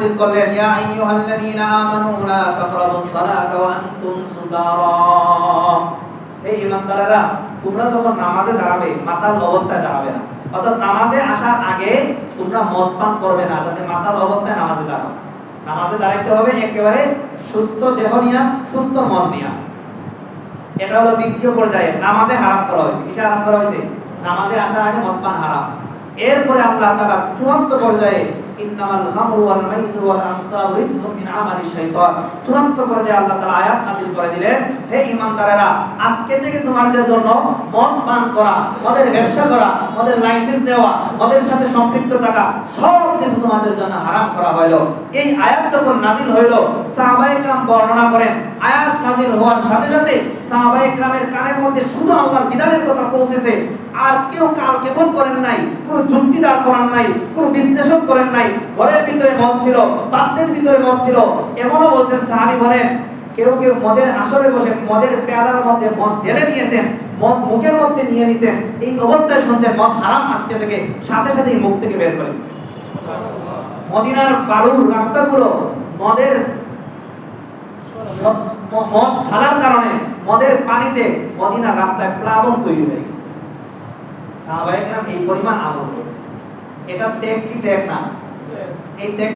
নাযিল করলেন, ইয়া আইয়ুহাল্লাযীনা আমানু লা তাকরাবুস সালাতা ওয়া আনতুম সুকারা। এই ঈমানদারেরা, তোমরা যখন নামাজে দাঁড়াবে মাতাল অবস্থায় দাঁড়াবে না, অর্থাৎ নামাজে আসার আগে তোমরা মদ পান করবে না, যাতে মাতাল অবস্থায় নামাজে দাঁড়াও। নামাজে দাঁড়াইতে হবে একেবারে সুস্থ দেহ নিয়া, সুস্থ মন নিয়া। এটা হলো দ্বিতীয় পর্যায়ে নামাজে হারাম করা হয়েছে। কিসে হারাম করা হয়েছে? নামাজে আসার আগে মদ পান হারাম। এরপরে আল্লাহ তাআলা চূড়ান্ত পর্যায়ে ইন্নামাল খামরু ওয়াল মাইসিরু ওয়াল আনসাবু রিজসুম মিন আমালিশ শাইতান, চূড়ান্ত পর্যায়ে আল্লাহ তাআলা আয়াত নাযিল করে দিলেন, হে ঈমানদারেরা, আজকে থেকে তোমাদের জন্য মদ পান করা, মদের ব্যবসা করা, মদের লাইসেন্স দেওয়া, মদের সাথে সম্পৃক্ত থাকা সব কিছু তোমাদের জন্য হারাম করা হলো। এই আয়াত যখন নাযিল হইল, সাহাবায়ে কেরাম বর্ণনা করেন, আয়াত নাযিল হওয়ার সাথে সাথে সাহাবায়ে কেরামের কানের মধ্যে শুধু আল্লাহর বিধানের কথা পৌঁছেছে, আর কেউ কাল কেমন করেন নাই, কোনো যুক্তি দাঁড় করান নাই, কোনো বিশ্লেষণ করেন নাই। ঘরের ভিতরে মদ ছিল, পাত্রের ভিতরে মদ ছিল। এমনও বলছেন, সাহাবী বলেন, কেউ কেউ মদের আসরে বসে মদের পেয়ালার মধ্যে মদ ঢেলে নিয়েছেন, মদ মুখের মধ্যে নিয়ে নিয়েছেন। এই অবস্থায় শুনছেন মদ হারাম, আজকে থেকে সাথে সাথেই মুখ থেকে বের করে দিয়েছেন। মদিনার বালুর রাস্তাগুলো মদের মদ ঢালার কারণে মদের পানিতে মদিনার রাস্তায় প্লাবন তৈরি হয়ে গেছে। সাহাবায়ে কেরাম এই পরিমাণ আমল করেছে। এটা ত্যাগ কি ত্যাগ না? এই ত্যাগ